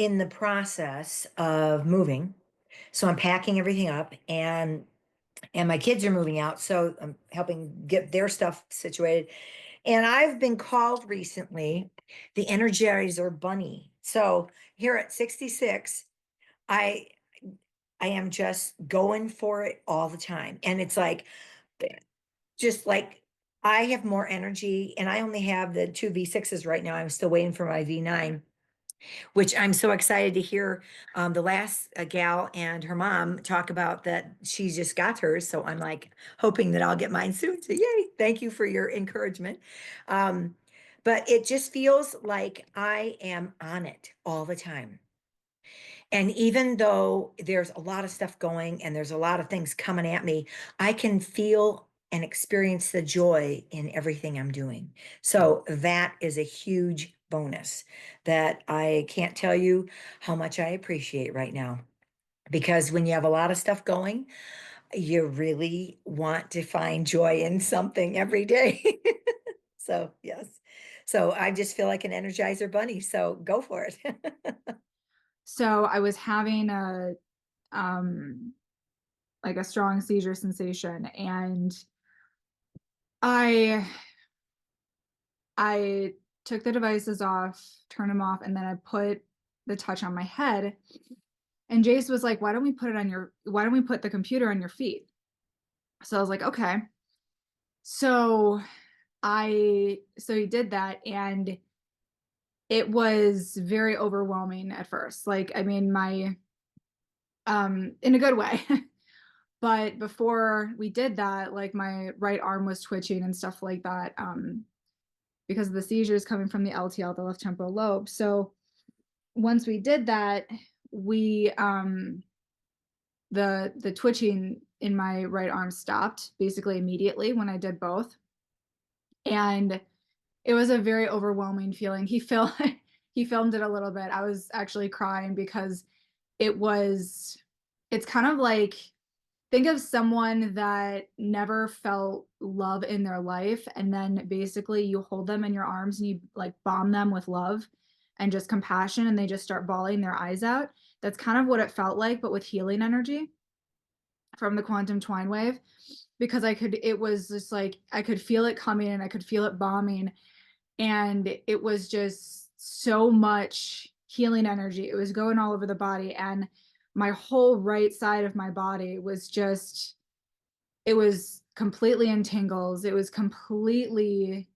in the process of moving. So I'm packing everything up and my kids are moving out, so I'm helping get their stuff situated. And I've been called recently the Energizer Bunny. So here at 66, I I am just going for it all the time. And it's like just like I have more energy and I only have the two V6s right now. I'm still waiting for my V9, which I'm so excited to hear the last gal and her mom talk about that she just got hers. So I'm like hoping that I'll get mine soon. So yay, thank you for your encouragement. Um, but it just feels like I am on it all the time. And even though there's a lot of stuff going and there's a lot of things coming at me, I can feel and experience the joy in everything I'm doing. So that is a huge bonus that I can't tell you how much I appreciate right now. Because when you have a lot of stuff going, you really want to find joy in something every day. So, yes. So I just feel like an Energizer bunny. So go for it. So I was having um like a strong seizure sensation, and I I took the devices off, turned them off, and then I put the touch on my head. And Jace was like, why don't we put the computer on your feet? So I was like, okay. So so he did that, and it was very overwhelming at first. Like, I mean, my in a good way. But before we did that, like my right arm was twitching and stuff like that, because of the seizures coming from the LTL, the left temporal lobe. So once we did that, we the twitching in my right arm stopped basically immediately when I did both. And it was a very overwhelming feeling. He filmed it a little bit. I was actually crying because it's kind of like, think of someone that never felt love in their life, and then basically you hold them in your arms and you like bomb them with love and just compassion, and they just start bawling their eyes out. That's kind of what it felt like, but with healing energy from the quantum twine wave. Because it was just like I could feel it coming and I could feel it bombing, and it was just so much healing energy. It was going all over the body, and my whole right side of my body was just, it was completely in tingles. It was completely,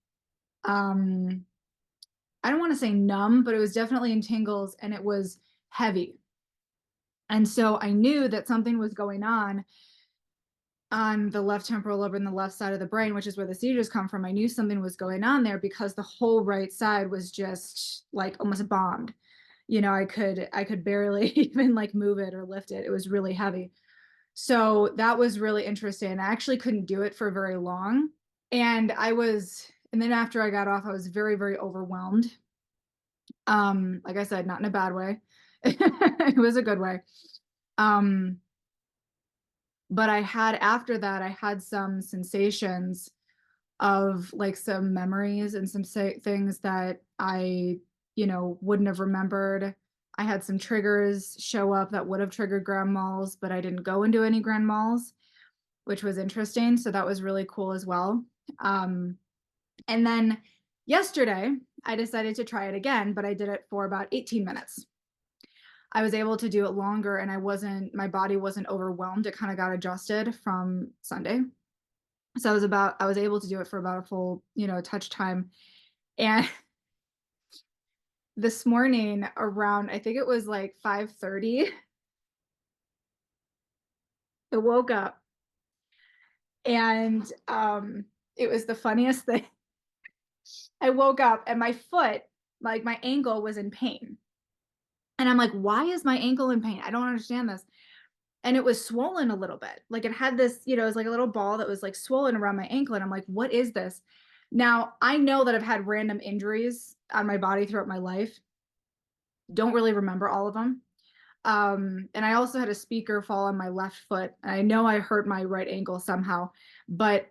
um I don't want to say numb, but it was definitely in tingles, and it was heavy. And so I knew that something was going on the left temporal lobe and the left side of the brain, which is where the seizures come from. I knew something was going on there because the whole right side was just like almost bombed. I could barely even like move it or lift it. It was really heavy. So that was really interesting. I actually couldn't do it for very long. And then after I got off, I was very, very overwhelmed. Like I said, not in a bad way. It was a good way. Um, but after that, I had some sensations of like some memories and some things that I wouldn't have remembered. I had some triggers show up that would have triggered grand malls, but I didn't go into any grand malls, which was interesting. So that was really cool as well. Um, and then yesterday, I decided to try it again, but I did it for about 18 minutes. I was able to do it longer, and my body wasn't overwhelmed. It kind of got adjusted from Sunday. So I was able to do it for about a full, touch time. And this morning around, I think it was like 5:30, I woke up, and it was the funniest thing. I woke up and my foot, like my ankle was in pain. And I'm like, why is my ankle in pain? I don't understand this. And it was swollen a little bit. Like it had this, it was like a little ball that was like swollen around my ankle. And I'm like, what is this? Now, I know that I've had random injuries on my body throughout my life. Don't really remember all of them. And I also had a speaker fall on my left foot. And I know I hurt my right ankle somehow, but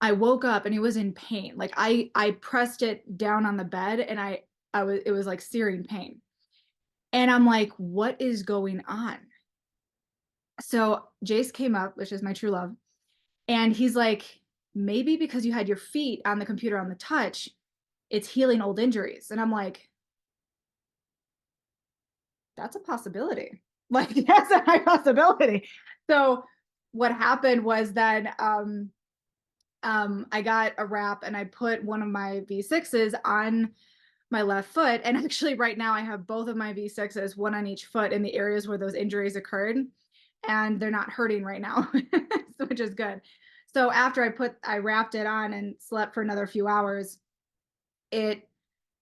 I woke up and it was in pain. Like I pressed it down on the bed, and it was like searing pain. And I'm like, what is going on? So Jace came up, which is my true love, and he's like, maybe because you had your feet on the computer on the touch, it's healing old injuries. And I'm like, that's a possibility. Like, that's a high possibility. So what happened was then I got a wrap and I put one of my V6s on my left foot. And actually right now I have both of my V6s, one on each foot in the areas where those injuries occurred. And they're not hurting right now, which is good. So after I wrapped it on and slept for another few hours, it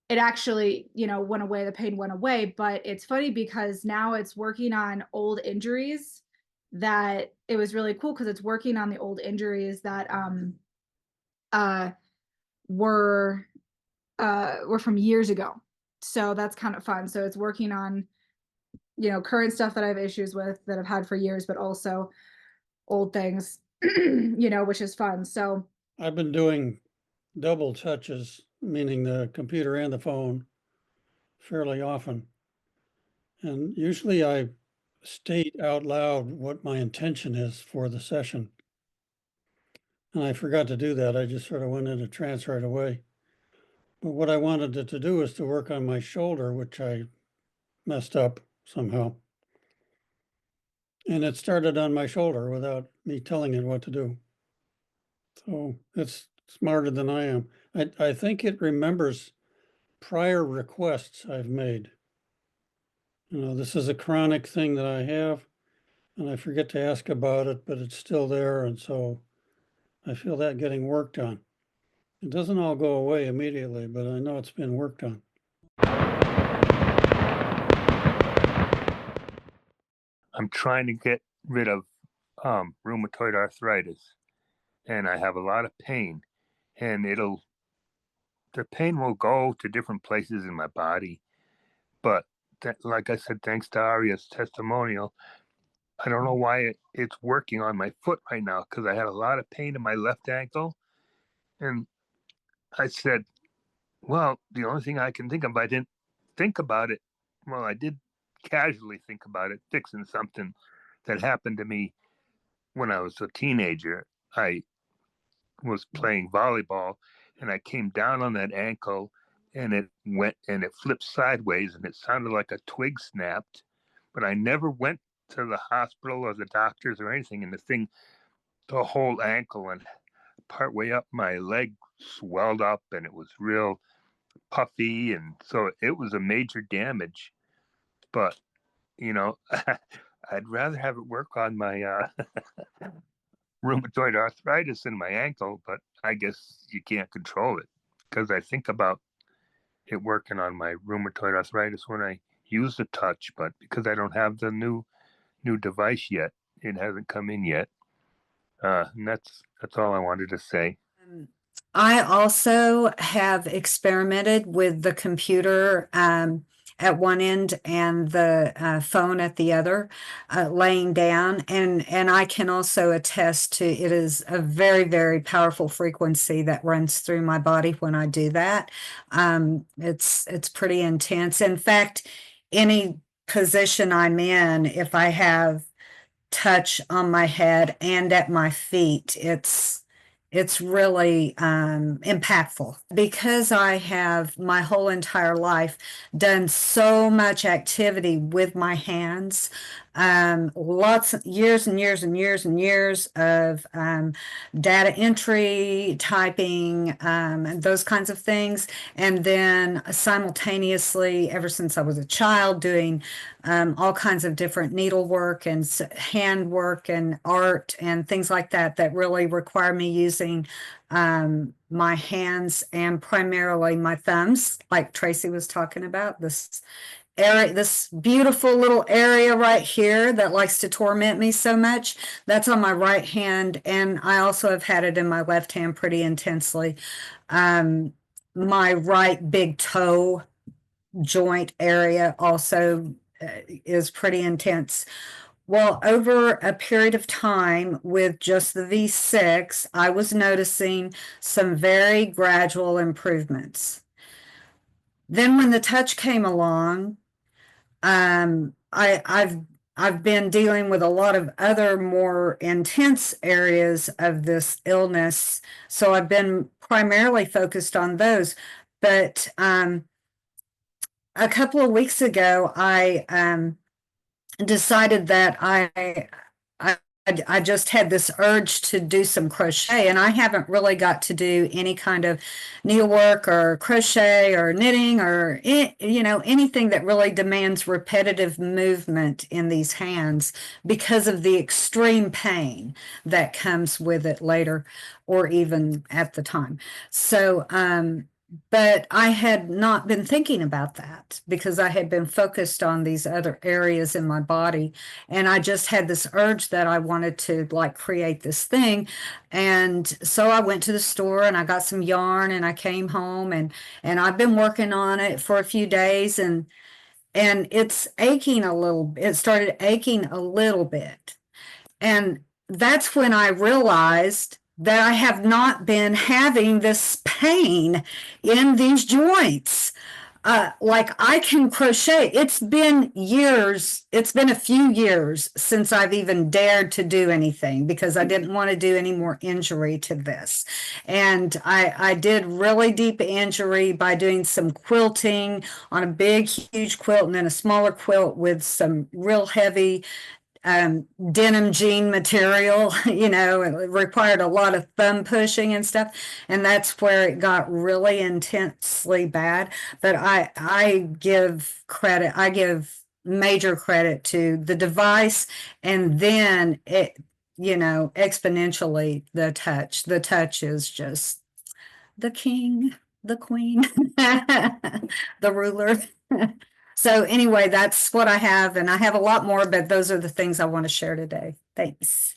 actually, went away. The pain went away. But it's funny because now it's working on old injuries that it was really cool because it's working on the old injuries that uh were from years ago. So that's kind of fun. So it's working on, current stuff that I have issues with that I've had for years, but also old things, which is fun. So I've been doing double touches, meaning the computer and the phone, fairly often. And usually I state out loud what my intention is for the session. And I forgot to do that. I just sort of went into trance right away. But what I wanted it to do is to work on my shoulder, which I messed up somehow. And it started on my shoulder without me telling it what to do. So it's smarter than I am. I think it remembers prior requests I've made. This is a chronic thing that I have, and I forget to ask about it, but it's still there. And so I feel that getting worked on. It doesn't all go away immediately, but I know it's been worked on. I'm trying to get rid of rheumatoid arthritis, and I have a lot of pain, and the pain will go to different places in my body. But like I said, thanks to Aria's testimonial, I don't know why it's working on my foot right now, because I had a lot of pain in my left ankle. And I said, well, the only thing I can think of, I didn't think about it. Well, I did casually think about it, fixing something that happened to me when I was a teenager. I was playing volleyball and I came down on that ankle and it flipped sideways and it sounded like a twig snapped, but I never went to the hospital or the doctors or anything. And the whole ankle and partway up my leg swelled up and it was real puffy. And so it was a major damage, but I'd rather have it work on my rheumatoid arthritis in my ankle, but I guess you can't control it because I think about it working on my rheumatoid arthritis when I use the touch, but because I don't have the new device yet, it hasn't come in yet. And that's all I wanted to say. I also have experimented with the computer at one end and the phone at the other, laying down, and I can also attest to it is a very, very powerful frequency that runs through my body when I do that. It's pretty intense. In fact, any position I'm in, if I have touch on my head and at my feet, it's really impactful because I have my whole entire life done so much activity with my hands, lots of years and years and years and years of data entry, typing, and those kinds of things. And then simultaneously, ever since I was a child, doing all kinds of different needlework and handwork and art and things like that that really require me using my hands and primarily my thumbs, like Tracy was talking about. This area, this beautiful little area right here that likes to torment me so much, that's on my right hand, and I also have had it in my left hand pretty intensely. My right big toe joint area also is pretty intense. Well, over a period of time with just the V6, I was noticing some very gradual improvements. Then when the touch came along, I've been dealing with a lot of other more intense areas of this illness, so I've been primarily focused on those. But a couple of weeks ago, I decided that I just had this urge to do some crochet, and I haven't really got to do any kind of needlework or crochet or knitting or anything that really demands repetitive movement in these hands because of the extreme pain that comes with it later or even at the time. So but I had not been thinking about that because I had been focused on these other areas in my body. And I just had this urge that I wanted to like create this thing. And so I went to the store and I got some yarn and I came home and I've been working on it for a few days and it's aching a little. It started aching a little bit. And that's when I realized that I have not been having this pain in these joints. Like I can crochet. It's been years. It's been a few years since I've even dared to do anything because I didn't want to do any more injury to this. And I did really deep injury by doing some quilting on a big, huge quilt and then a smaller quilt with some real heavy denim jean material, it required a lot of thumb pushing and stuff. And that's where it got really intensely bad. But I give credit, I give major credit to the device and then it, exponentially the touch. The touch is just the king, the queen, the ruler. So anyway, that's what I have, and I have a lot more, but those are the things I want to share today. Thanks.